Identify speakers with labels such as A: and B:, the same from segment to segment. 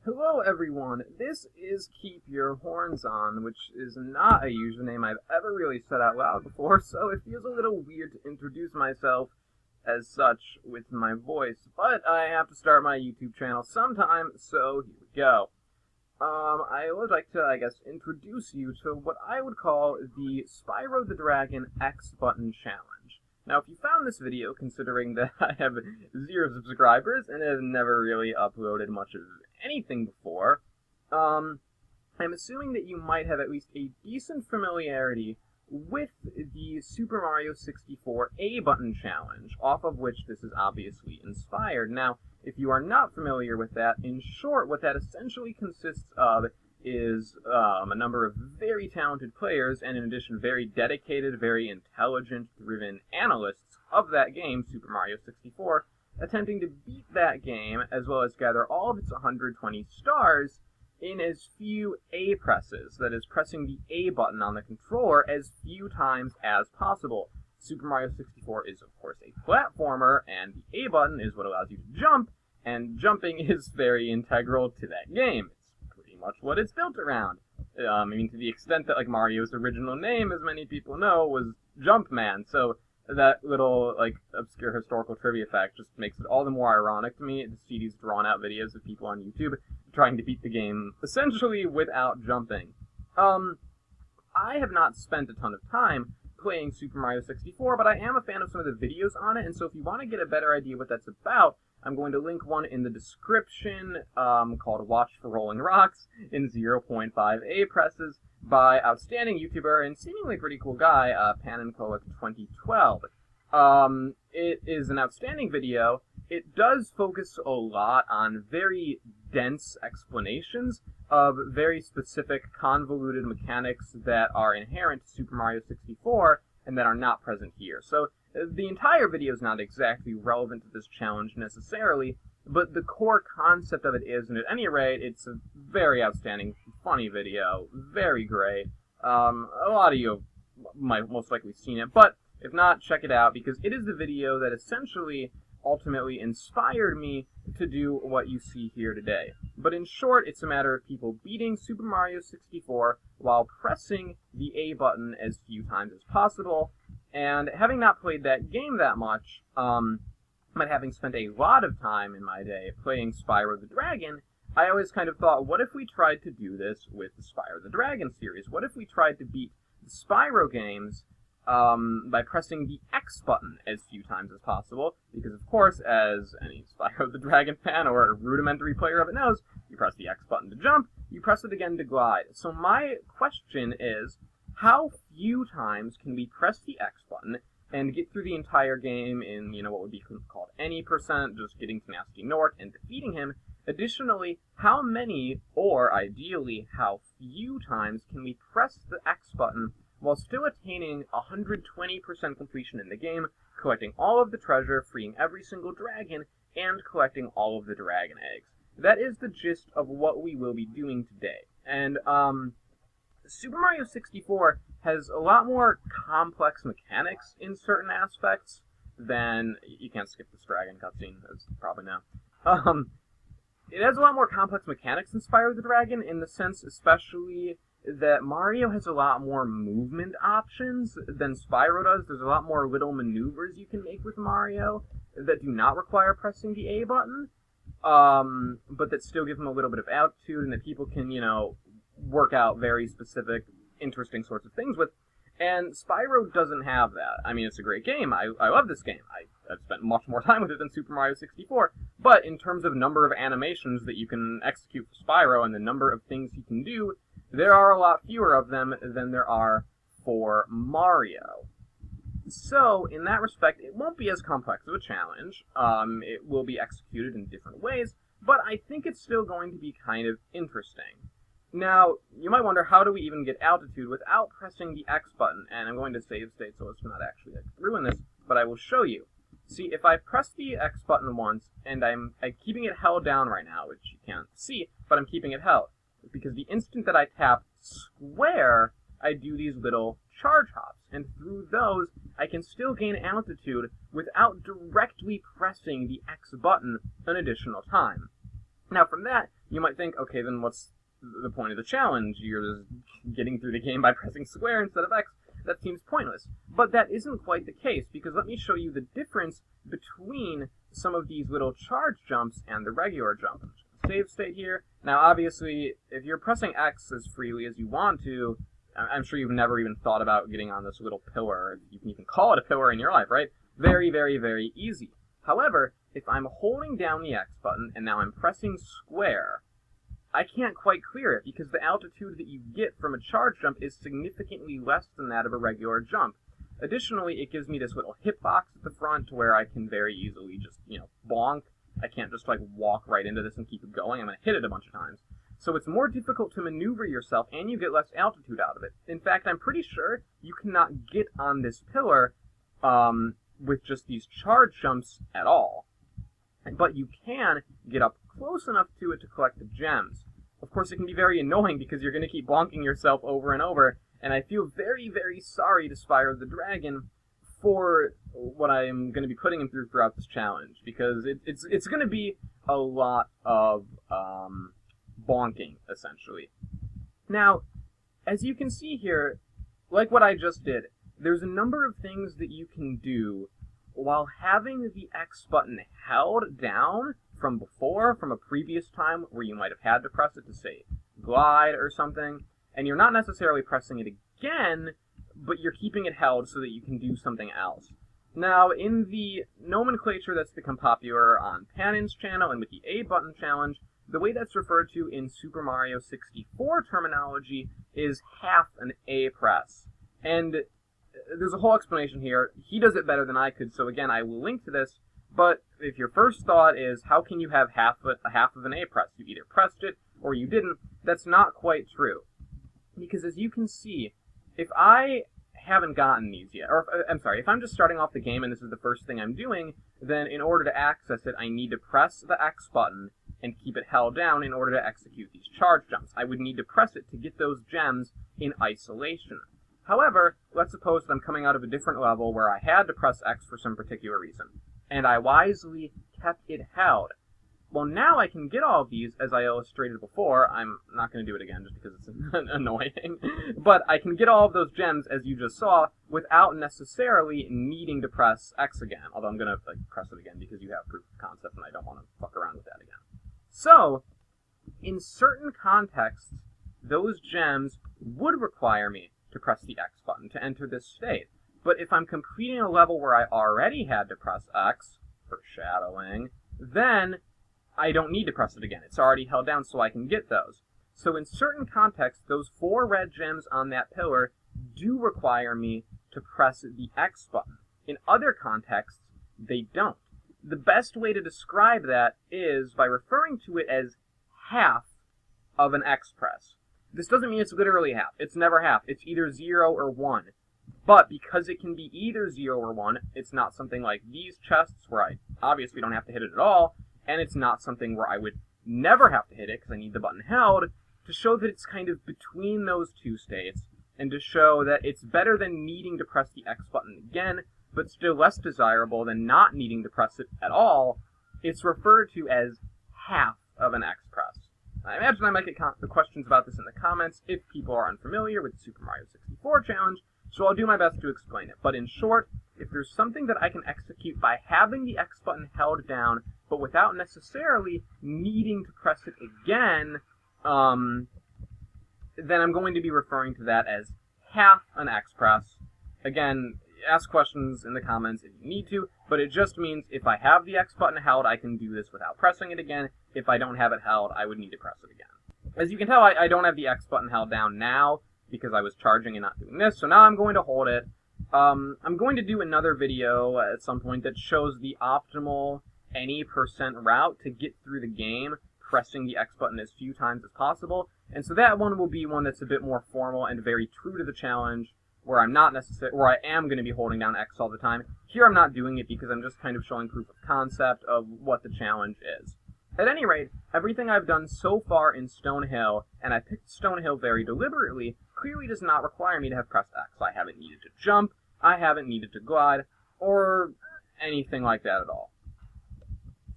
A: Hello everyone, this is Keep Your Horns On, which is not a username I've ever really said out loud before, so it feels a little weird to introduce myself as such with my voice, but I have to start my YouTube channel sometime, so here we go. I would like to, introduce you to what I would call the Spyro the Dragon X Button Challenge. Now, if you found this video, considering that I have 0 subscribers and have never really uploaded much of anything before, I'm assuming that you might have at least a decent familiarity with the Super Mario 64 A Button Challenge, off of which this is obviously inspired. Now, if you are not familiar with that, in short, what that essentially consists of is a number of very talented players, and in addition, very dedicated, very intelligent-driven analysts of that game, Super Mario 64, attempting to beat that game, as well as gather all of its 120 stars in as few A presses, that is, pressing the A button on the controller as few times as possible. Super Mario 64 is, of course, a platformer, and the A button is what allows you to jump, and jumping is very integral to that game. It's pretty much what it's built around. To the extent that, Mario's original name, as many people know, was Jumpman, so that little, obscure historical trivia fact just makes it all the more ironic to me to see these drawn-out videos of people on YouTube trying to beat the game, essentially without jumping. I have not spent a ton of time playing Super Mario 64, but I am a fan of some of the videos on it, and so if you want to get a better idea what that's about, I'm going to link one in the description called Watch for Rolling Rocks in 0.5 A presses by outstanding YouTuber and seemingly pretty cool guy, Panenkoic2012. It is an outstanding video. It does focus a lot on very dense explanations of very specific convoluted mechanics that are inherent to Super Mario 64 and that are not present here. So the entire video is not exactly relevant to this challenge necessarily, but the core concept of it is, and at any rate, it's a very outstanding, funny video, very great. A lot of you have might most likely seen it, but if not, check it out, because it is the video that essentially ultimately inspired me to do what you see here today. But in short, it's a matter of people beating Super Mario 64 while pressing the A button as few times as possible. And having not played that game that much, but having spent a lot of time in my day playing Spyro the Dragon, I always kind of thought, what if we tried to do this with the Spyro the Dragon series? What if we tried to beat the Spyro games by pressing the X button as few times as possible? Because, of course, as any Spyro the Dragon fan or a rudimentary player of it knows, you press the X button to jump, you press it again to glide. So my question is, how few times can we press the X button and get through the entire game in, what would be called any percent, just getting to Nasty North and defeating him? Additionally, how many, or ideally, how few times can we press the X button while still attaining 120% completion in the game, collecting all of the treasure, freeing every single dragon, and collecting all of the dragon eggs? That is the gist of what we will be doing today. And, Super Mario 64 has a lot more complex mechanics in certain aspects than... You can't skip this dragon cutscene, as you probably know. It has a lot more complex mechanics than Spyro the Dragon, in the sense especially that Mario has a lot more movement options than Spyro does. There's a lot more little maneuvers you can make with Mario that do not require pressing the A button, but that still give him a little bit of altitude and that people can, work out very specific, interesting sorts of things with. And Spyro doesn't have that. I mean, it's a great game. I love this game. I've spent much more time with it than Super Mario 64. But in terms of number of animations that you can execute for Spyro and the number of things he can do, there are a lot fewer of them than there are for Mario. So, in that respect, it won't be as complex of a challenge. It will be executed in different ways, but I think it's still going to be kind of interesting. Now, you might wonder, how do we even get altitude without pressing the X button? And I'm going to save state so it's not actually ruin this, but I will show you. See, if I press the X button once, and I'm keeping it held down right now, which you can't see, but I'm keeping it held, because the instant that I tap square, I do these little charge hops, and through those, I can still gain altitude without directly pressing the X button an additional time. Now from that, you might think, okay, then what's the point of the challenge? You're just getting through the game by pressing square instead of X. That seems pointless. But that isn't quite the case, because let me show you the difference between some of these little charge jumps and the regular jump. Save state here. Now obviously, if you're pressing X as freely as you want to, I'm sure you've never even thought about getting on this little pillar. You can even call it a pillar in your life, right? Very, very, very easy. However, if I'm holding down the X button and now I'm pressing square, I can't quite clear it because the altitude that you get from a charge jump is significantly less than that of a regular jump. Additionally, it gives me this little hitbox at the front to where I can very easily just, bonk. I can't just like walk right into this and keep it going. I'm going to hit it a bunch of times. So it's more difficult to maneuver yourself and you get less altitude out of it. In fact, I'm pretty sure you cannot get on this pillar with just these charge jumps at all. But you can get up close enough to it to collect the gems. Of course, it can be very annoying because you're going to keep bonking yourself over and over, and I feel very, very sorry to Spyro the Dragon for what I'm going to be putting him through throughout this challenge, because it's going to be a lot of bonking, essentially. Now, as you can see here, like what I just did, there's a number of things that you can do while having the X button held down from before, from a previous time where you might have had to press it to, say, glide or something, and you're not necessarily pressing it again, but you're keeping it held so that you can do something else. Now, in the nomenclature that's become popular on Panin's channel and with the A button challenge, the way that's referred to in Super Mario 64 terminology is half an A press. And there's a whole explanation here. He does it better than I could, so again, I will link to this. But if your first thought is, how can you have half of an A press? You either pressed it or you didn't. That's not quite true. Because as you can see, if I haven't gotten these yet, or if I'm just starting off the game and this is the first thing I'm doing, then in order to access it, I need to press the X button and keep it held down in order to execute these charge jumps. I would need to press it to get those gems in isolation. However, let's suppose that I'm coming out of a different level where I had to press X for some particular reason, and I wisely kept it held. Well, now I can get all of these, as I illustrated before. I'm not going to do it again just because it's annoying. But I can get all of those gems, as you just saw, without necessarily needing to press X again. Although I'm going to press it again because you have proof of concept and I don't want to fuck around with that again. So, in certain contexts, those gems would require me to press the X button to enter this state. But if I'm completing a level where I already had to press X, foreshadowing, then I don't need to press it again. It's already held down so I can get those. So in certain contexts, those 4 red gems on that pillar do require me to press the X button. In other contexts, they don't. The best way to describe that is by referring to it as half of an X press. This doesn't mean it's literally half. It's never half. It's either 0 or 1. But because it can be either 0 or 1, it's not something like these chests where I obviously don't have to hit it at all, and it's not something where I would never have to hit it because I need the button held, to show that it's kind of between those two states, and to show that it's better than needing to press the X button again, but still less desirable than not needing to press it at all. It's referred to as half of an X press. I imagine I might get questions about this in the comments if people are unfamiliar with the Super Mario 64 challenge, so I'll do my best to explain it. But in short, if there's something that I can execute by having the X button held down, but without necessarily needing to press it again, then I'm going to be referring to that as half an X press. Again, ask questions in the comments if you need to, but it just means if I have the X button held, I can do this without pressing it again. If I don't have it held, I would need to press it again. As you can tell, I don't have the X button held down now because I was charging and not doing this, so now I'm going to hold it. I'm going to do another video at some point that shows the optimal any % route to get through the game, pressing the X button as few times as possible. And so that one will be one that's a bit more formal and very true to the challenge, where I am going to be holding down X all the time. Here I'm not doing it because I'm just kind of showing proof of concept of what the challenge is. At any rate, everything I've done so far in Stonehill, and I picked Stonehill very deliberately, clearly does not require me to have pressed X. I haven't needed to jump, I haven't needed to glide, or anything like that at all.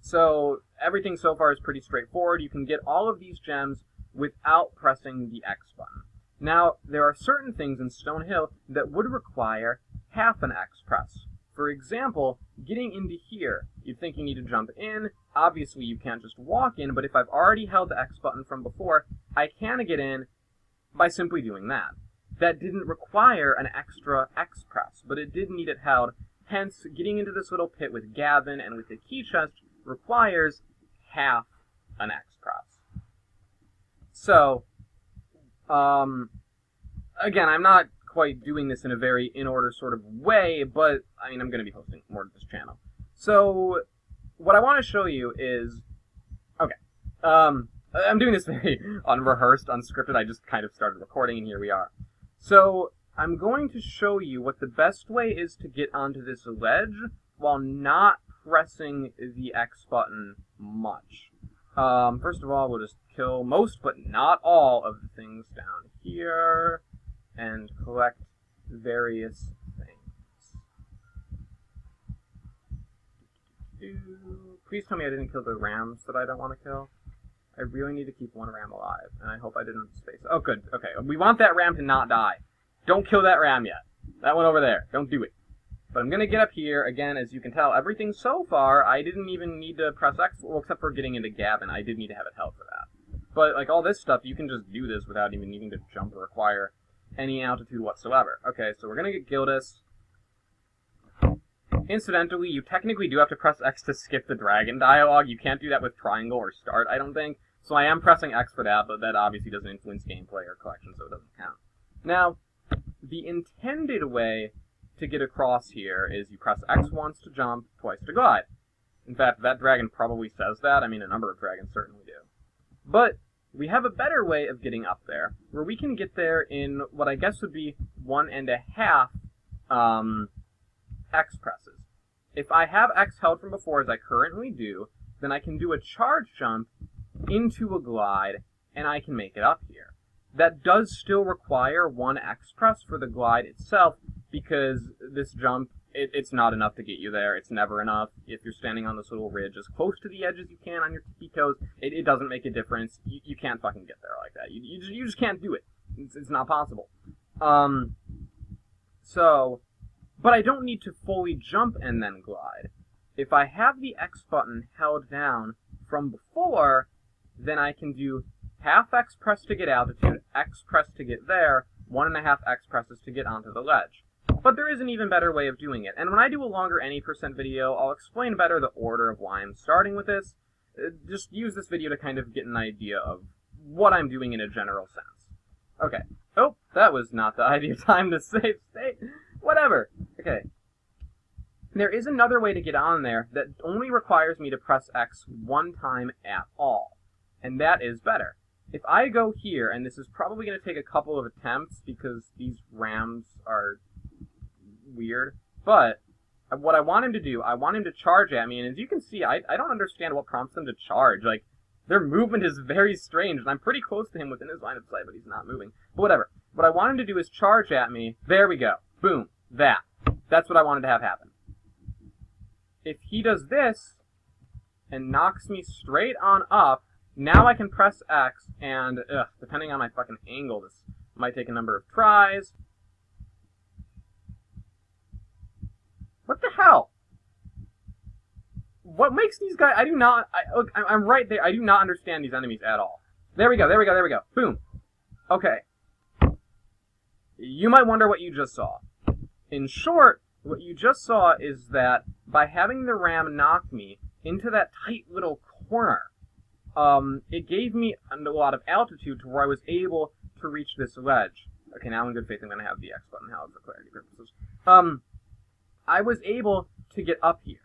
A: So, everything so far is pretty straightforward. You can get all of these gems without pressing the X button. Now, there are certain things in Stone Hill that would require half an X press. For example, getting into here, you'd think you need to jump in. Obviously, you can't just walk in, but if I've already held the X button from before, I can get in by simply doing that. That didn't require an extra X press, but it did need it held. Hence, getting into this little pit with Gavin and with the key chest requires half an X press. So, again, I'm not quite doing this in a very in-order sort of way, but, I mean, I'm going to be posting more to this channel. So, what I want to show you is, okay, I'm doing this very unrehearsed, unscripted. I just kind of started recording, and here we are. So, I'm going to show you what the best way is to get onto this ledge while not pressing the X button much. First of all, we'll just kill most, but not all, of the things down here, and collect various things. Please tell me I didn't kill the rams that I don't want to kill. I really need to keep one ram alive, and I hope I didn't space. Oh, good. Okay, we want that ram to not die. Don't kill that ram yet. That one over there. Don't do it. But I'm going to get up here. Again, as you can tell, everything so far, I didn't even need to press X, well, except for getting into Gavin. I did need to have it held for that. But, like, all this stuff, you can just do this without even needing to jump or require any altitude whatsoever. Okay, so we're going to get Gildas. Incidentally, you technically do have to press X to skip the dragon dialogue. You can't do that with triangle or start, I don't think. So I am pressing X for that, but that obviously doesn't influence gameplay or collection, so it doesn't count. Now, the intended way to get across here is you press X once to jump, twice to glide. In fact, that dragon probably says that. I mean, a number of dragons certainly do. But we have a better way of getting up there, where we can get there in what I guess would be 1.5 X presses. If I have X held from before, as I currently do, then I can do a charge jump into a glide, and I can make it up here. That does still require one X press for the glide itself, because this jump, it's not enough to get you there. It's never enough. If you're standing on this little ridge as close to the edge as you can on your tippy toes, it doesn't make a difference. You can't fucking get there like that. You just can't do it. It's not possible. But I don't need to fully jump and then glide. If I have the X button held down from before, then I can do half X press to get altitude, X press to get there, 1.5 X presses to get onto the ledge. But there is an even better way of doing it, and when I do a longer any % video, I'll explain better the order of why I'm starting with this. Just use this video to kind of get an idea of what I'm doing in a general sense. Okay. Oh, that was not the ideal time to save state. Whatever. Okay. There is another way to get on there that only requires me to press X one time at all. And that is better. If I go here, and this is probably going to take a couple of attempts because these rams are weird, but what I want him to do, I want him to charge at me, and as you can see, I don't understand what prompts them to charge. Like, their movement is very strange, and I'm pretty close to him within his line of sight, but he's not moving. But whatever. What I want him to do is charge at me. There we go. Boom. That. That's what I wanted to have happen. If he does this and knocks me straight on up, now I can press X, and depending on my fucking angle, this might take a number of tries. What the hell? What makes these guys... Look, I'm right there. I do not understand these enemies at all. There we go, there we go, there we go. Boom. Okay. You might wonder what you just saw. In short, what you just saw is that by having the ram knock me into that tight little corner, it gave me a lot of altitude to where I was able to reach this ledge. Okay, now in good faith I'm going to have the X button held for clarity purposes. I was able to get up here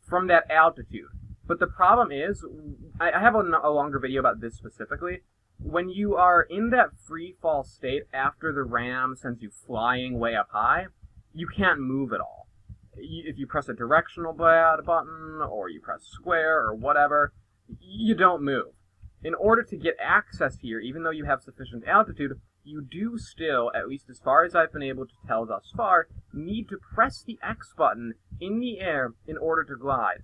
A: from that altitude. But the problem is, I have a longer video about this specifically. When you are in that free fall state after the ram sends you flying way up high, you can't move at all. If you press a directional button, or you press square, or whatever, you don't move. In order to get access here, even though you have sufficient altitude, you do still, at least as far as I've been able to tell thus far, need to press the X button in the air in order to glide.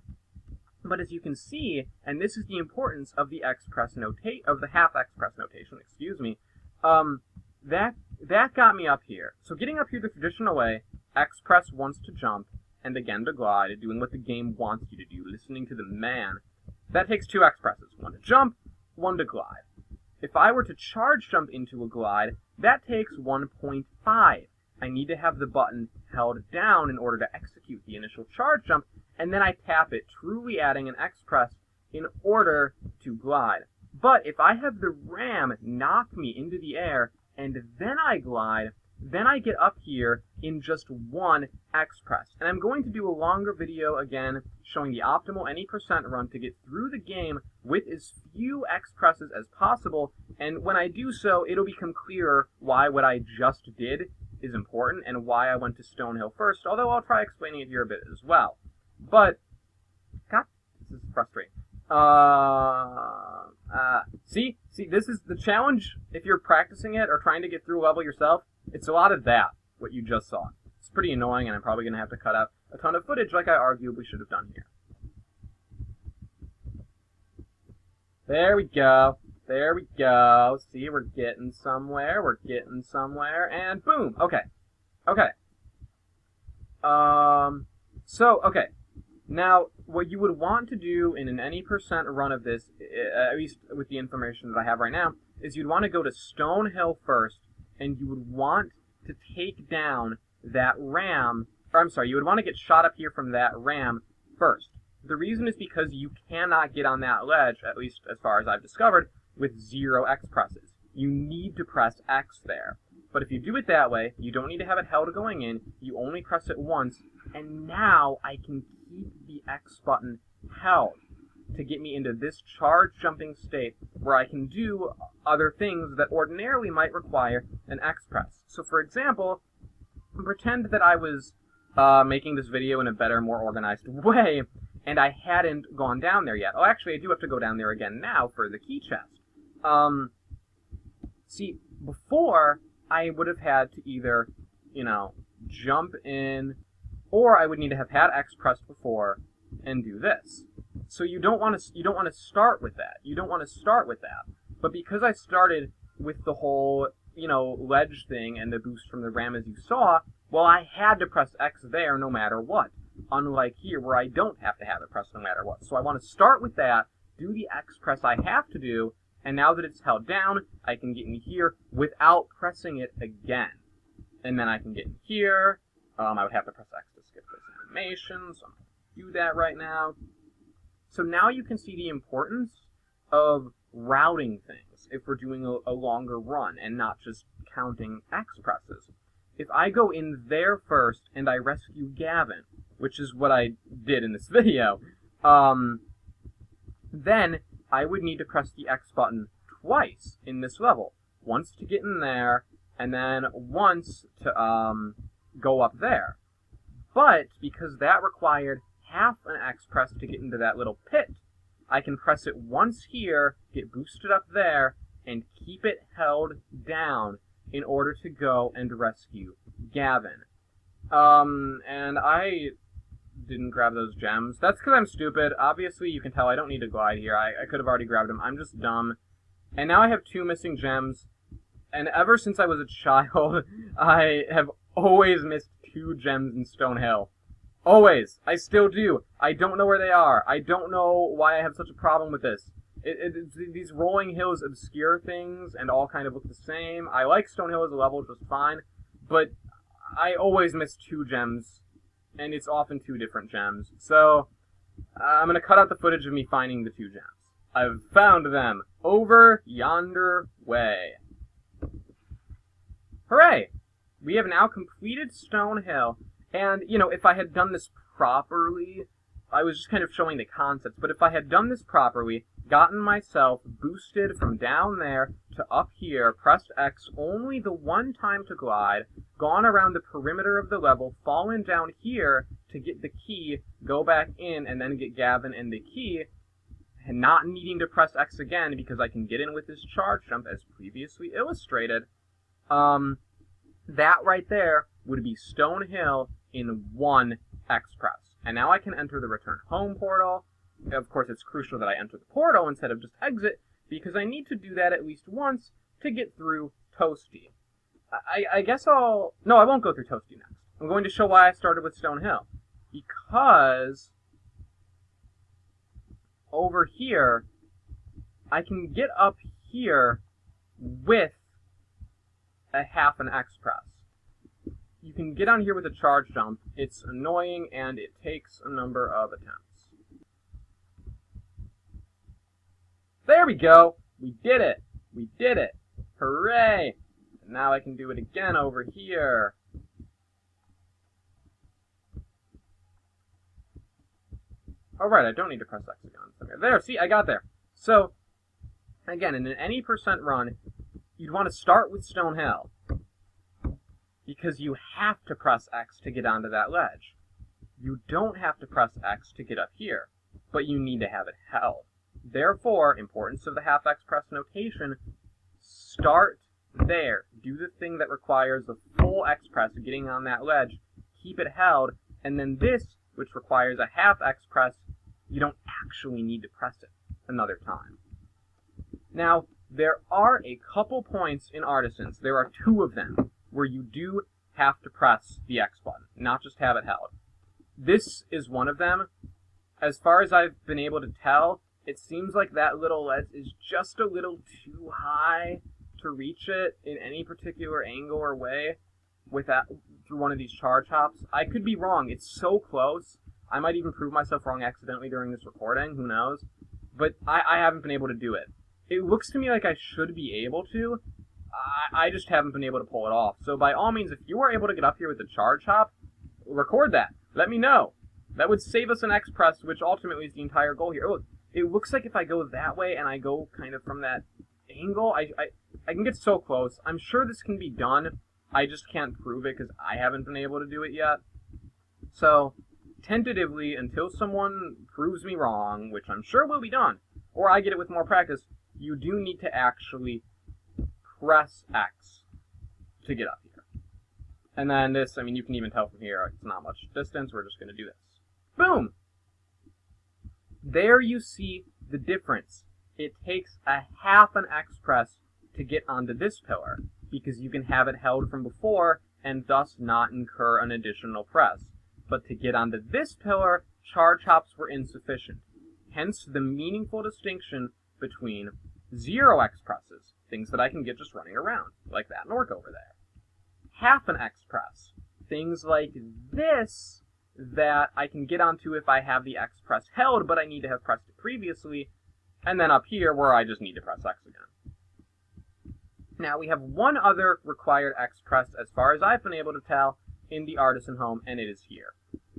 A: But as you can see, and this is the importance of the half X press notation, excuse me, that got me up here. So getting up here the traditional way, X press once to jump, and again to glide, doing what the game wants you to do, listening to the man. That takes 2 X presses, 1 to jump, 1 to glide. If I were to charge jump into a glide, that takes 1.5. I need to have the button held down in order to execute the initial charge jump, and then I tap it, truly adding an X press in order to glide. But if I have the ram knock me into the air, and then I glide, then I get up here in just 1 X press. And I'm going to do a longer video again showing the optimal any percent run to get through the game with as few X presses as possible. And when I do so, it'll become clearer why what I just did is important and why I went to Stonehill first, although I'll try explaining it here a bit as well. But, God, this is frustrating. See, this is the challenge if you're practicing it or trying to get through a level yourself. It's a lot of that, what you just saw. It's pretty annoying, and I'm probably going to have to cut out a ton of footage like I arguably should have done here. There we go. There we go. See, we're getting somewhere. We're getting somewhere. And boom. Okay. Okay. Okay. Now, what you would want to do in an any percent run of this, at least with the information that I have right now, is you'd want to go to Stonehill first, and you would want to take down that ram, or I'm sorry, you would want to get shot up here from that ram first. The reason is because you cannot get on that ledge, at least as far as I've discovered, with 0 X presses. You need to press X there. But if you do it that way, you don't need to have it held going in, you only press it once, and now I can keep the X button held to get me into this charge jumping state where I can do other things that ordinarily might require an X press. So for example, pretend that I was making this video in a better, more organized way, and I hadn't gone down there yet. Oh, actually, I do have to go down there again now for the key chest. See, before, I would have had to either, jump in, or I would need to have had X pressed before and do this. So you don't want to start with that. You don't want to start with that. But because I started with the whole, ledge thing and the boost from the ram as you saw, well, I had to press X there no matter what. Unlike here, where I don't have to have it pressed no matter what. So I want to start with that, do the X press I have to do, and now that it's held down, I can get in here without pressing it again. And then I can get in here. I would have to press X to skip this animation, so I'm going to do that right now. So now you can see the importance of routing things if we're doing a longer run and not just counting X presses. If I go in there first and I rescue Gavin, which is what I did in this video, then I would need to press the X button twice in this level. Once to get in there, and then once to go up there. But because that required half an X press to get into that little pit, I can press it once here, get boosted up there, and keep it held down in order to go and rescue Gavin. And I didn't grab those gems. That's because I'm stupid. Obviously, you can tell I don't need to glide here. I could have already grabbed them. I'm just dumb. And now I have 2 missing gems. And ever since I was a child, I have always missed 2 gems in Stonehill. Always. I still do. I don't know where they are. I don't know why I have such a problem with this. These rolling hills obscure things and all kind of look the same. I like Stonehill as a level just fine, but I always miss 2 gems, and it's often 2 different gems. So, I'm going to cut out the footage of me finding the 2 gems. I've found them over yonder way. Hooray! We have now completed Stonehill, and, if I had done this properly, I was just kind of showing the concepts, but if I had done this properly, gotten myself boosted from down there to up here, pressed X only the one time to glide, gone around the perimeter of the level, fallen down here to get the key, go back in, and then get Gavin and the key, and not needing to press X again because I can get in with this charge jump as previously illustrated, that right there would be Stonehill in 1 X press. And now I can enter the return home portal, of course, it's crucial that I enter the portal instead of just exit, because I need to do that at least once to get through Toasty. I guess I'll... No, I won't go through Toasty next. I'm going to show why I started with Stone Hill. Because over here, I can get up here with a half an X press. You can get on here with a charge jump. It's annoying and it takes a number of attempts. There we go! We did it! We did it! Hooray! And now I can do it again over here. Oh right, I don't need to press X again. There, see, I got there. So, again, in an any percent run, you'd want to start with Stone Hill, because you have to press X to get onto that ledge. You don't have to press X to get up here, but you need to have it held. Therefore, importance of the half X press notation, start there. Do the thing that requires the full X press getting on that ledge, keep it held, and then this, which requires a half X press, you don't actually need to press it another time. Now, there are a couple points in Artisans, there are 2 of them, where you do have to press the X button, not just have it held. This is one of them. As far as I've been able to tell, it seems like that little ledge is just a little too high to reach it in any particular angle or way through one of these charge hops. I could be wrong. It's so close. I might even prove myself wrong accidentally during this recording. Who knows? But I haven't been able to do it. It looks to me like I should be able to. I just haven't been able to pull it off. So by all means, if you are able to get up here with the charge hop, record that. Let me know. That would save us an X press, which ultimately is the entire goal here. Oh, it looks like if I go that way and I go kind of from that angle, I can get so close. I'm sure this can be done. I just can't prove it because I haven't been able to do it yet. So, tentatively, until someone proves me wrong, which I'm sure will be done, or I get it with more practice, you do need to actually press X to get up here. And then this, I mean, you can even tell from here, it's not much distance. We're just going to do this. Boom! There you see the difference. It takes a half an X press to get onto this pillar, because you can have it held from before and thus not incur an additional press. But to get onto this pillar, charge hops were insufficient. Hence the meaningful distinction between 0 X presses, things that I can get just running around, like that Nork over there. Half an X press, things like this that I can get onto if I have the X press held, but I need to have pressed it previously, and then up here where I just need to press X again. Now we have one other required X press, as far as I've been able to tell, in the Artisan home, and it is here.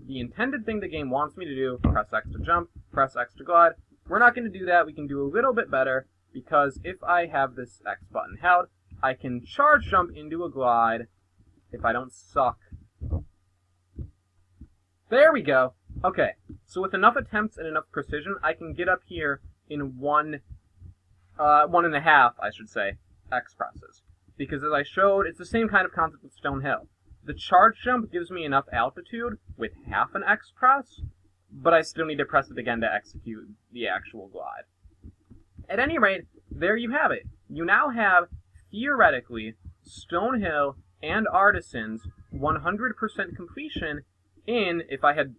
A: The intended thing the game wants me to do, press X to jump, press X to glide. We're not going to do that. We can do a little bit better, because if I have this X button held, I can charge jump into a glide if I don't suck. There we go. Okay, so with enough attempts and enough precision, I can get up here in one and a half, I should say, X presses. Because as I showed, it's the same kind of concept with Stone Hill. The charge jump gives me enough altitude with half an X press, but I still need to press it again to execute the actual glide. At any rate, there you have it. You now have, theoretically, Stone Hill and Artisans 100% completion in, if I had,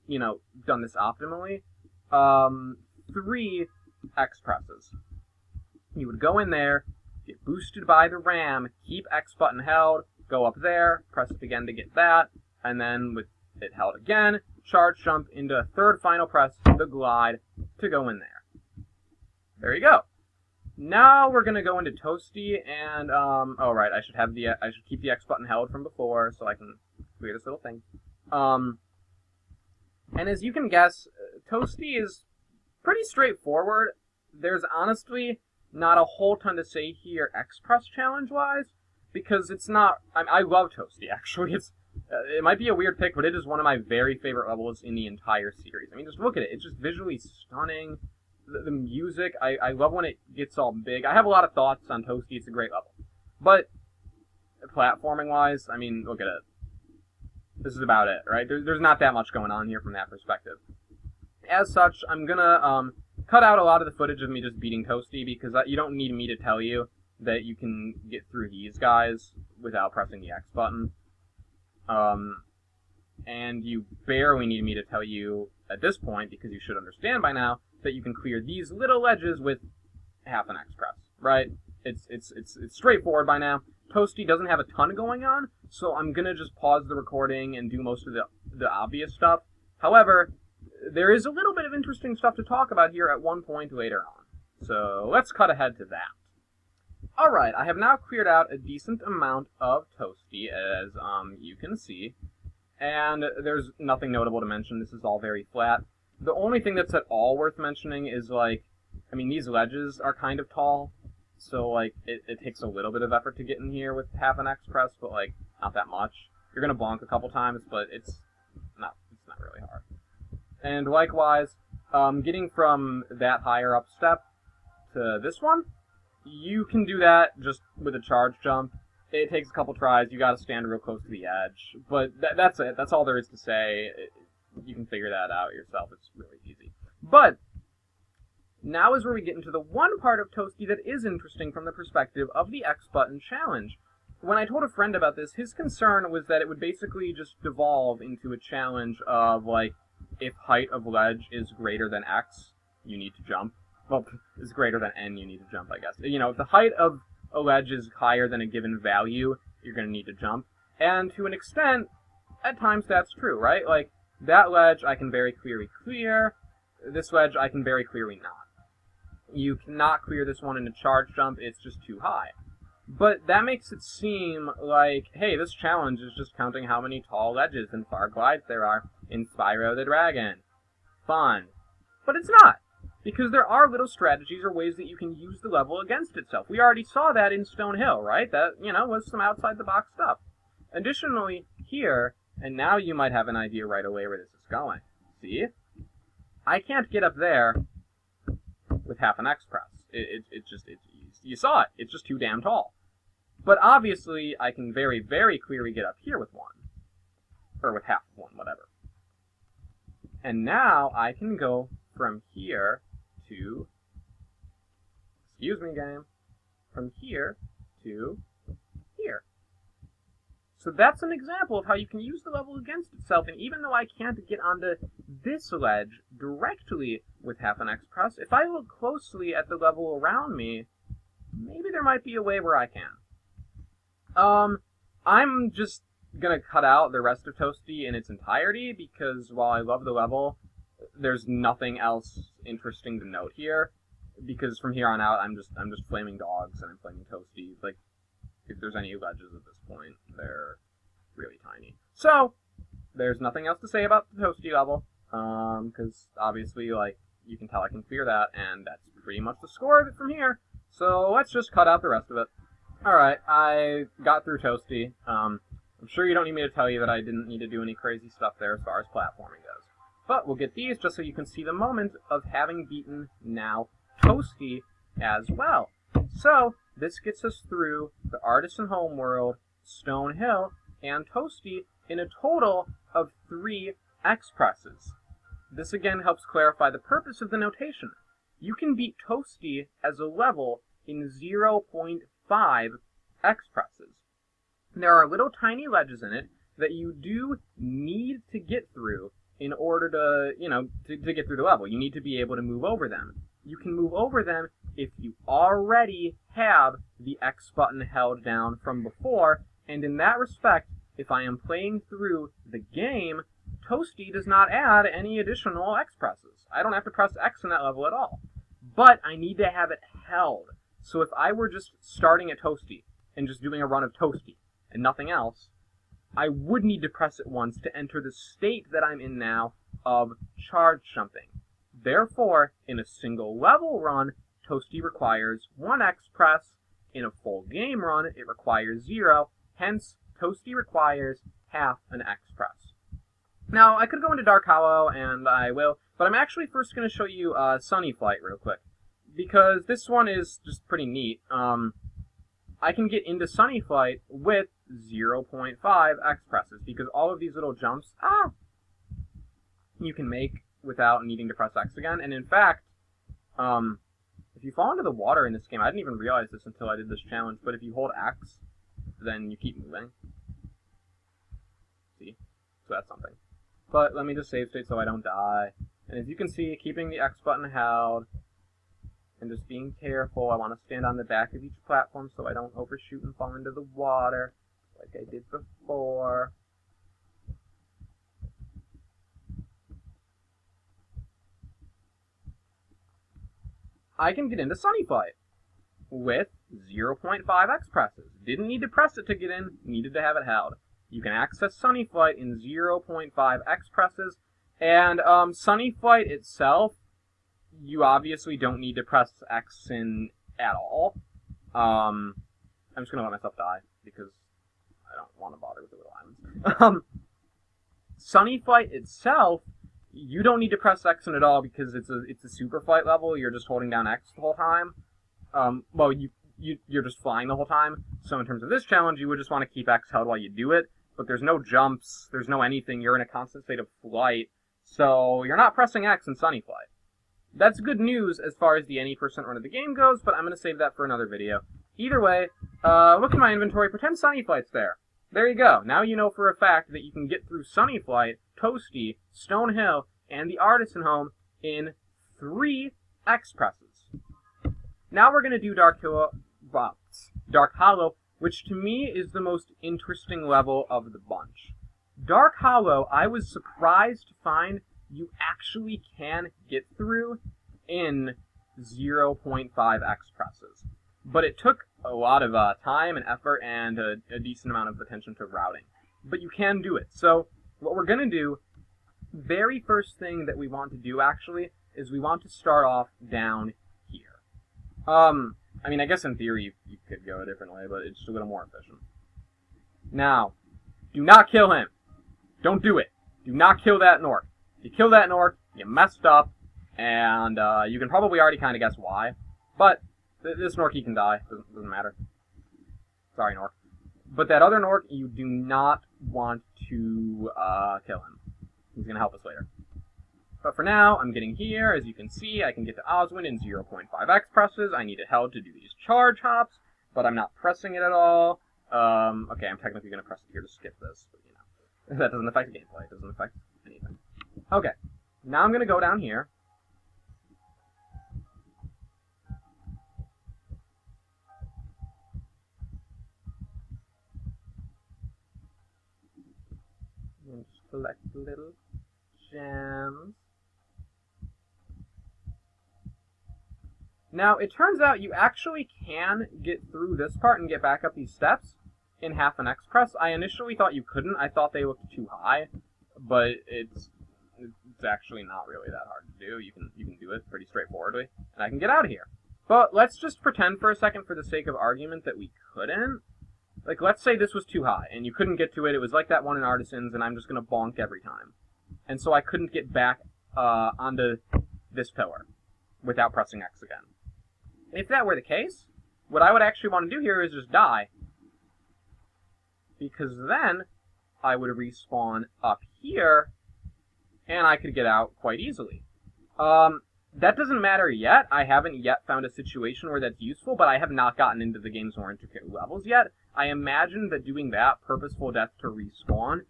A: done this optimally, 3 X presses. You would go in there, get boosted by the ram, keep X button held, go up there, press it again to get that, and then with it held again, charge jump into a third final press, the glide, to go in there. There you go. Now we're gonna go into Toasty, and oh right, I should keep the X button held from before so I can clear this little thing. And as you can guess, Toasty is pretty straightforward. There's honestly not a whole ton to say here X press challenge wise, because it's not. I love Toasty actually. It might be a weird pick, but it is one of my very favorite levels in the entire series. I mean, just look at it. It's just visually stunning. The music, I love when it gets all big. I have a lot of thoughts on Toasty. It's a great level. But platforming-wise, I mean, look at it. This is about it, right? There's not that much going on here from that perspective. As such, I'm gonna cut out a lot of the footage of me just beating Toasty, because you don't need me to tell you that you can get through these guys without pressing the X button. And you barely need me to tell you at this point, because you should understand by now, that you can clear these little ledges with half an X press, right? It's straightforward by now. Toasty doesn't have a ton going on, so I'm gonna just pause the recording and do most of the obvious stuff. However, there is a little bit of interesting stuff to talk about here at one point later on. So let's cut ahead to that. Alright, I have now cleared out a decent amount of Toasty, as you can see. And there's nothing notable to mention. This is all very flat. The only thing that's at all worth mentioning is, like, I mean, these ledges are kind of tall. So, like, it takes a little bit of effort to get in here with half an X press, but, like, not that much. You're gonna bonk a couple times, but it's not really hard. And likewise, getting from that higher up step to this one, you can do that just with a charge jump. It takes a couple tries, you gotta stand real close to the edge, but that's it. That's all there is to say. You can figure that out yourself, it's really easy. But now is where we get into the one part of Toasty that is interesting from the perspective of the X button challenge. When I told a friend about this, his concern was that it would basically just devolve into a challenge of, like, if height of ledge is greater than X, you need to jump. Well, is greater than N, you need to jump, I guess. You know, if the height of a ledge is higher than a given value, you're going to need to jump. And to an extent, at times that's true, right? Like, that ledge I can very clearly clear. This ledge I can very clearly not. You cannot clear this one in a charge jump, it's just too high. But that makes it seem like, hey, this challenge is just counting how many tall ledges and far glides there are in Spyro the Dragon. Fun. But it's not, because there are little strategies or ways that you can use the level against itself. We already saw that in Stone Hill, right? That, you know, was some outside-the-box stuff. Additionally, here, and now you might have an idea right away where this is going. See? I can't get up there with half an X press. You saw it. It's just too damn tall. But obviously, I can very, very clearly get up here with one. Or with half of one, whatever. And now I can go from here to... Excuse me, game. From here to here. So that's an example of how you can use the level against itself, and even though I can't get onto this ledge directly with half an X press, if I look closely at the level around me, maybe there might be a way where I can. I'm just gonna cut out the rest of Toasty in its entirety, because while I love the level, there's nothing else interesting to note here, because from here on out, I'm just flaming dogs and I'm flaming Toasty. Like, if there's any ledges at this point, they're really tiny. So, there's nothing else to say about the Toasty level, because obviously, like, you can tell I can clear that, and that's pretty much the score of it from here. So, let's just cut out the rest of it. Alright, I got through Toasty. I'm sure you don't need me to tell you that I didn't need to do any crazy stuff there as far as platforming goes. But we'll get these just so you can see the moment of having beaten now Toasty as well. So, this gets us through the Artisan Homeworld, Stone Hill, and Toasty in a total of 3 X presses. This again helps clarify the purpose of the notation. You can beat Toasty as a level in 0.5 X presses. There are little tiny ledges in it that you do need to get through in order to, you know, to get through the level. You need to be able to move over them. You can move over them if you already have the X button held down from before, and in that respect, if I am playing through the game, Toasty does not add any additional X presses. I don't have to press X in that level at all. But I need to have it held. So if I were just starting at Toasty and just doing a run of Toasty and nothing else, I would need to press it once to enter the state that I'm in now of charge jumping. Therefore, in a single level run, Toasty requires 1 X press. In a full game run, it requires 0. Hence, Toasty requires half an X press. Now, I could go into Dark Hollow, and I will, but I'm actually first going to show you Sunny Flight real quick, because this one is just pretty neat. I can get into Sunny Flight with 0.5 X presses, because all of these little jumps you can make without needing to press X again. And in fact, if you fall into the water in this game, I didn't even realize this until I did this challenge, but if you hold X, then you keep moving. See? So that's something. But let me just save state so I don't die. And as you can see, keeping the X button held, and just being careful, I want to stand on the back of each platform so I don't overshoot and fall into the water, like I did before. I can get into Sunny Flight with 0.5 X presses. Didn't need to press it to get in, needed to have it held. You can access Sunny Flight in 0.5 X presses, and Sunny Flight itself, you obviously don't need to press X in at all. I'm just going to let myself die, because I don't want to bother with the little islands. Sunny Flight itself, you don't need to press X in at all, because it's a super flight level. You're just holding down X the whole time. Well, you're just flying the whole time. So in terms of this challenge, you would just want to keep X held while you do it. But there's no jumps, there's no anything. You're in a constant state of flight. So you're not pressing X in Sunny Flight. That's good news as far as the any percent run of the game goes, but I'm going to save that for another video. Either way, look at my inventory, pretend Sunny Flight's there. There you go. Now you know for a fact that you can get through Sunny Flight, Toasty, Stone Hill, and the Artisan Home in 3 X presses. Now we're going to do Dark Hollow, which to me is the most interesting level of the bunch. Dark Hollow, I was surprised to find you actually can get through in 0.5 X presses. But it took a lot of time and effort and a decent amount of attention to routing. But you can do it. So what we're going to do, very first thing that we want to do actually, is we want to start off down here. I mean, I guess in theory you could go a different way, but it's just a little more efficient. Now, do not kill him. Don't do it. Do not kill that Nork. If you kill that Nork, you messed up, and you can probably already kind of guess why. But this Nork, he can die. Doesn't matter. Sorry, Nork. But that other Nork, you do not want to kill him. He's going to help us later. But for now, I'm getting here. As you can see, I can get to Oswin in 0.5 X presses. I need it held to do these charge hops, but I'm not pressing it at all. Okay, I'm technically going to press it here to skip this, but you know. That doesn't affect the gameplay. It doesn't affect anything. Okay, now I'm going to go down here. And just collect little gems. Now, it turns out you actually can get through this part and get back up these steps in half an X press. I initially thought you couldn't. I thought they looked too high, but it's actually not really that hard to do. You can do it pretty straightforwardly, and I can get out of here. But let's just pretend for a second, for the sake of argument, that we couldn't. Like, let's say this was too high, and you couldn't get to it. It was like that one in Artisans, and I'm just going to bonk every time. And so I couldn't get back onto this pillar without pressing X again. If that were the case, what I would actually want to do here is just die. Because then I would respawn up here, and I could get out quite easily. That doesn't matter yet. I haven't yet found a situation where that's useful, but I have not gotten into the game's more intricate levels yet. I imagine that doing that, purposeful death to respawn,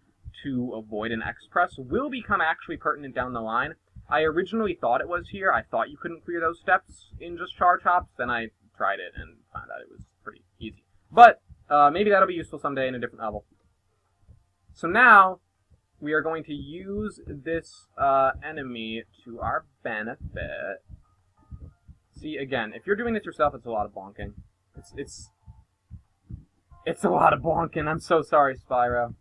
A: to avoid an X press, will become actually pertinent down the line. I originally thought it was here. I thought you couldn't clear those steps in just charge hops. Then I tried it and found out it was pretty easy. But maybe that'll be useful someday in a different level. So now we are going to use this enemy to our benefit. See, again, if you're doing this yourself, it's a lot of bonking. It's a lot of bonking. I'm so sorry, Spyro.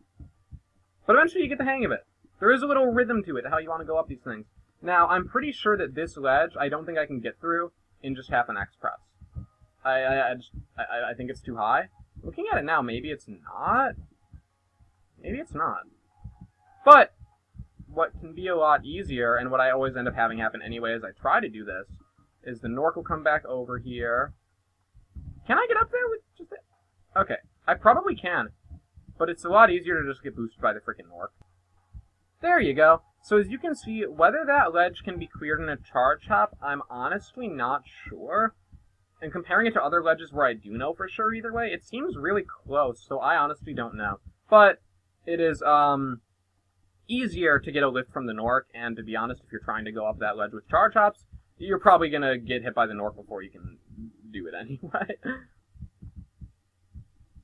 A: But eventually you get the hang of it. There is a little rhythm to it, how you want to go up these things. Now, I'm pretty sure that this ledge, I don't think I can get through in just half an X press. I think it's too high. Looking at it now, maybe it's not. Maybe it's not. But what can be a lot easier, and what I always end up having happen anyway as I try to do this, is the Nork will come back over here. Can I get up there with just it? Okay, I probably can. But it's a lot easier to just get boosted by the freaking Nork. There you go. So as you can see, whether that ledge can be cleared in a charge hop, I'm honestly not sure. And comparing it to other ledges where I do know for sure either way, it seems really close, so I honestly don't know. But it is easier to get a lift from the Nork, and to be honest, if you're trying to go up that ledge with charge hops, you're probably going to get hit by the Nork before you can do it anyway.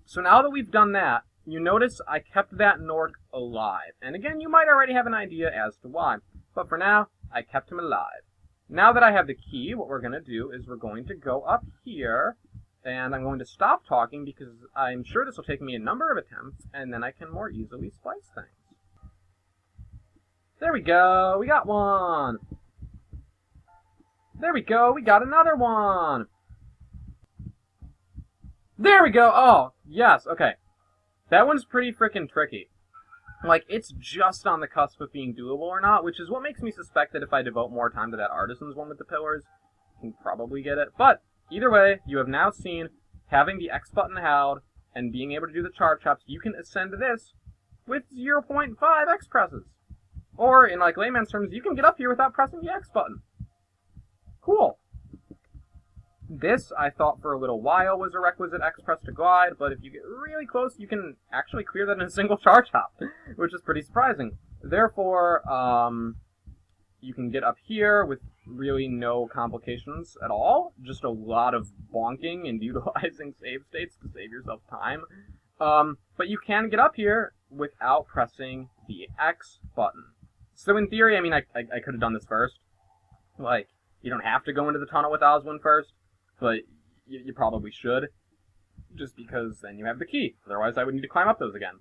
A: So now that we've done that, you notice I kept that Nork alive. And again, you might already have an idea as to why. But for now, I kept him alive. Now that I have the key, what we're going to do is we're going to go up here, and I'm going to stop talking because I'm sure this will take me a number of attempts, and then I can more easily splice things. There we go, we got one! There we go, we got another one! There we go! Oh, yes, okay. That one's pretty freaking tricky. Like, it's just on the cusp of being doable or not, which is what makes me suspect that if I devote more time to that Artisans one with the pillars, I can probably get it. But, either way, you have now seen having the X button held and being able to do the charge hops, you can ascend this with 0.5 X presses. Or, in like layman's terms, you can get up here without pressing the X button. Cool. This, I thought for a little while, was a requisite X press to glide, but if you get really close, you can actually clear that in a single charge hop, which is pretty surprising. Therefore, you can get up here with really no complications at all, just a lot of bonking and utilizing save states to save yourself time. But you can get up here without pressing the X button. So in theory, I mean, I could have done this first. Like, you don't have to go into the tunnel with Oswin first. But you probably should, just because then you have the key. Otherwise, I would need to climb up those again.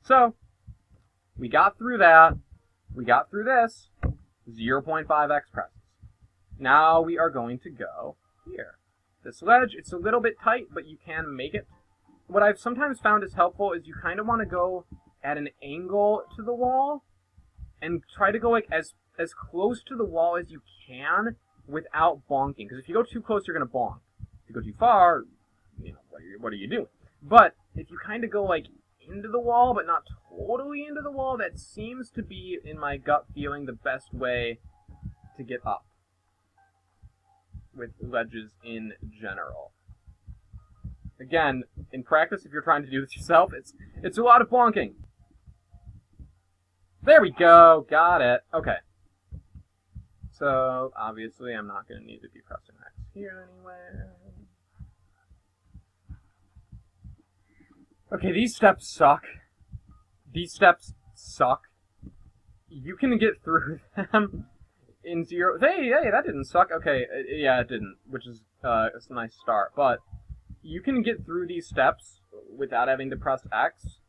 A: So, we got through that. We got through this. 0.5 X presses. Now we are going to go here. This ledge, it's a little bit tight, but you can make it. What I've sometimes found is helpful is you kind of want to go at an angle to the wall and try to go like as close to the wall as you can without bonking. Because if you go too close, you're going to bonk. If you go too far, you know, what are you doing? But if you kind of go like into the wall, but not totally into the wall, that seems to be, in my gut feeling, the best way to get up with ledges in general. Again, in practice, if you're trying to do this yourself, it's a lot of bonking. There we go, got it. Okay. So, obviously, I'm not going to need to be pressing X here anywhere. Okay, these steps suck. These steps suck. You can get through them in zero... Hey, that didn't suck. Okay, yeah, it didn't, which is it's a nice start. But you can get through these steps without having to press X,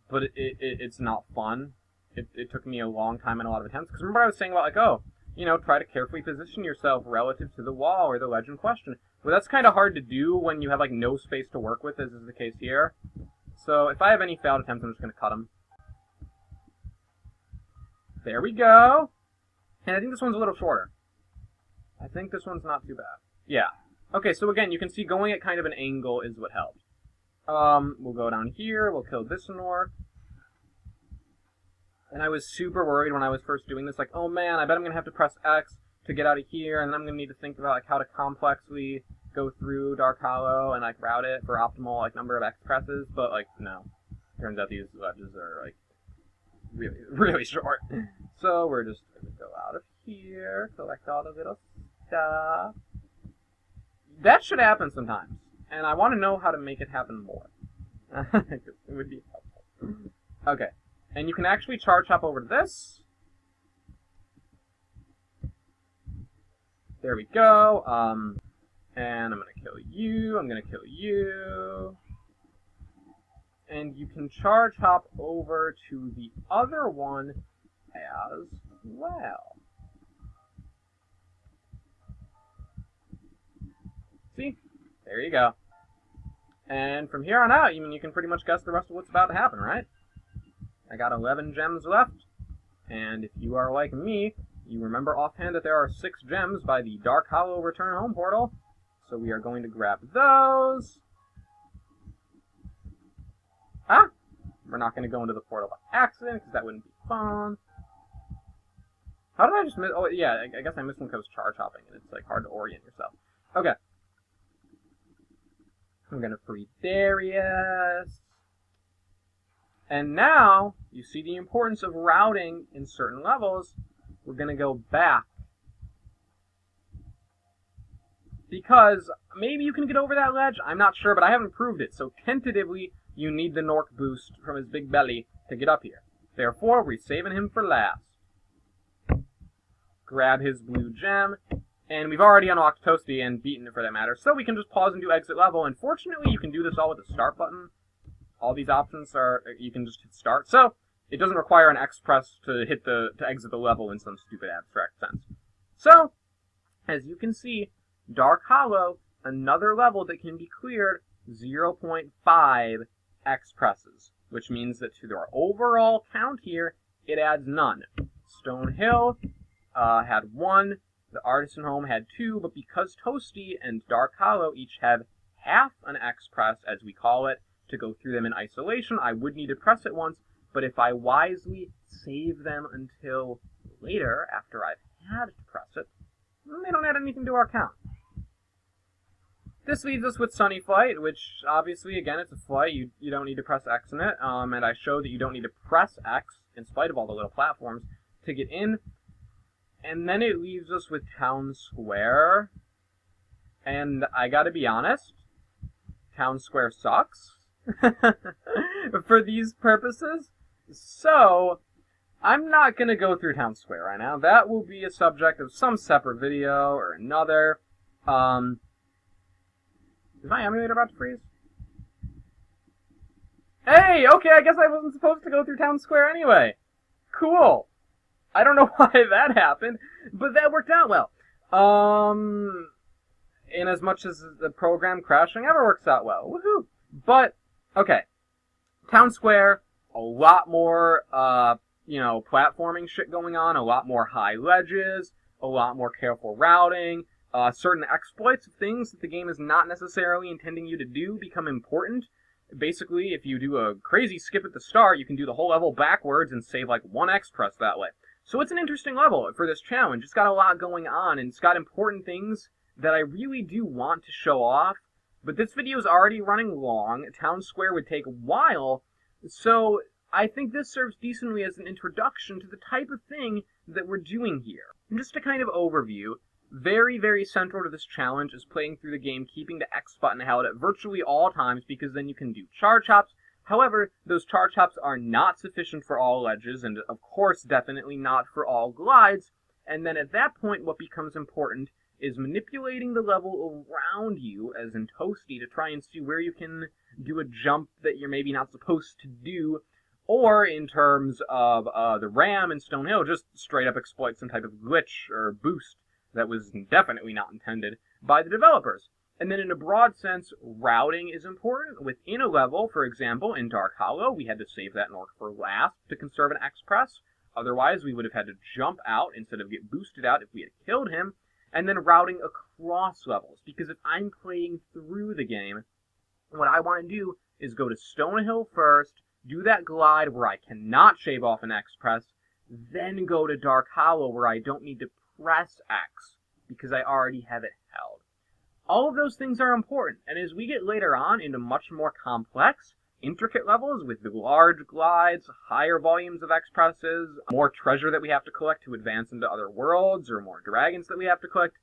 A: but it's not fun. It took me a long time and a lot of attempts. Because remember I was saying about, like, oh, you know, try to carefully position yourself relative to the wall or the ledge in question. Well, that's kind of hard to do when you have, like, no space to work with, as is the case here. So if I have any failed attempts, I'm just going to cut them. There we go. And I think this one's a little shorter. I think this one's not too bad. Yeah. Okay, so again, you can see going at kind of an angle is what helped. We'll go down here. We'll kill this Nork. And I was super worried when I was first doing this, like, oh man, I bet I'm going to have to press X to get out of here, and then I'm going to need to think about, like, how to complexly go through Dark Hollow and, like, route it for optimal, like, number of X presses, but, like, no. Turns out these ledges are, like, really, really short. So we're just going to go out of here, collect all the little stuff. That should happen sometimes, and I want to know how to make it happen more. It would be helpful. Okay. And you can actually charge hop over to this. There we go. And I'm going to kill you. I'm going to kill you. And you can charge hop over to the other one as well. See? There you go. And from here on out, I mean, you can pretty much guess the rest of what's about to happen, right? I got 11 gems left, and if you are like me, you remember offhand that there are 6 gems by the Dark Hollow Return Home portal, so we are going to grab those. We're not going to go into the portal by accident, because that wouldn't be fun. How did I just miss? Oh, yeah, I guess I missed one because charge hopping, and it's, like, hard to orient yourself. Okay. I'm gonna free Darius. And now, you see the importance of routing in certain levels. We're gonna go back. Because maybe you can get over that ledge, I'm not sure, but I haven't proved it. So tentatively, you need the Nork boost from his big belly to get up here. Therefore, we're saving him for last. Grab his blue gem, and we've already unlocked Toasty and beaten it for that matter, so we can just pause and do exit level. And fortunately, you can do this all with the start button. All these options are, you can just hit start, so it doesn't require an X press to exit the level in some stupid abstract sense. So, as you can see, Dark Hollow, another level that can be cleared 0.5 X presses, which means that to their overall count here, it adds none. Stone Hill had 1, the Artisan Home had 2, but because Toasty and Dark Hollow each have half an X press, as we call it, to go through them in isolation, I would need to press it once, but if I wisely save them until later, after I've had to press it, they don't add anything to our count. This leaves us with Sunny Flight, which obviously, again, it's a flight. You don't need to press X in it, and I showed that you don't need to press X, in spite of all the little platforms, to get in. And then it leaves us with Town Square, and I gotta be honest, Town Square sucks for these purposes, so I'm not gonna go through Town Square right now. That will be a subject of some separate video or another. Is my emulator about to freeze? Hey, okay, I guess I wasn't supposed to go through Town Square anyway. Cool. I don't know why that happened, but that worked out well. In as much as the program crashing ever works out well. Woohoo! But, okay. Town Square, a lot more, platforming shit going on, a lot more high ledges, a lot more careful routing. Certain exploits of things that the game is not necessarily intending you to do become important. Basically, if you do a crazy skip at the start, you can do the whole level backwards and save like 1 X press that way. So it's an interesting level for this challenge. It's got a lot going on, and it's got important things that I really do want to show off. But this video is already running long. Town Square would take a while, so I think this serves decently as an introduction to the type of thing that we're doing here. And just a kind of overview. Very, very central to this challenge is playing through the game, keeping the X button held at virtually all times, because then you can do charge hops. However, those charge hops are not sufficient for all ledges, and of course, definitely not for all glides. And then at that point, what becomes important is manipulating the level around you, as in Toasty, to try and see where you can do a jump that you're maybe not supposed to do, or in terms of the Ram and Stone Hill, just straight up exploit some type of glitch or boost that was definitely not intended by the developers. And then in a broad sense, routing is important. Within a level, for example, in Dark Hollow, we had to save that Nork for last to conserve an X press. Otherwise, we would have had to jump out instead of get boosted out if we had killed him. And then routing across levels, because if I'm playing through the game, what I want to do is go to Stone Hill first, do that glide where I cannot shave off an X press, then go to Dark Hollow where I don't need to press X, because I already have it held. All of those things are important, and as we get later on into much more complex, intricate levels with the large glides, higher volumes of X presses, more treasure that we have to collect to advance into other worlds, or more dragons that we have to collect,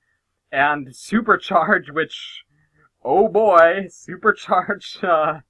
A: and Supercharge, which, oh boy, Supercharge,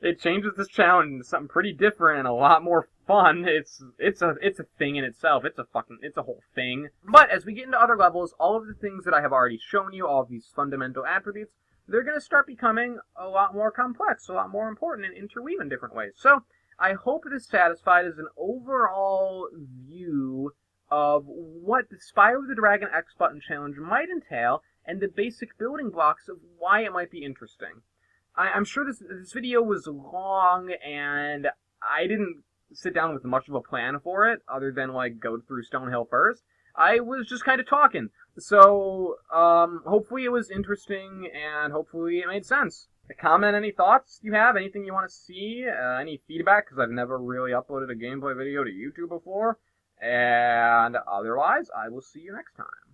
A: it changes this challenge into something pretty different and a lot more fun. It's a thing in itself. It's a whole thing. But as we get into other levels, all of the things that I have already shown you, all of these fundamental attributes, they're going to start becoming a lot more complex, a lot more important, and interweave in different ways. So I hope this satisfied as an overall view of what the Spyro the Dragon X Button Challenge might entail, and the basic building blocks of why it might be interesting. I'm sure this video was long, and I didn't sit down with much of a plan for it, other than, like, go through Stone Hill first. I was just kind of talking. So, hopefully it was interesting, and hopefully it made sense. Comment any thoughts you have, anything you want to see, any feedback, because I've never really uploaded a gameplay video to YouTube before. And otherwise, I will see you next time.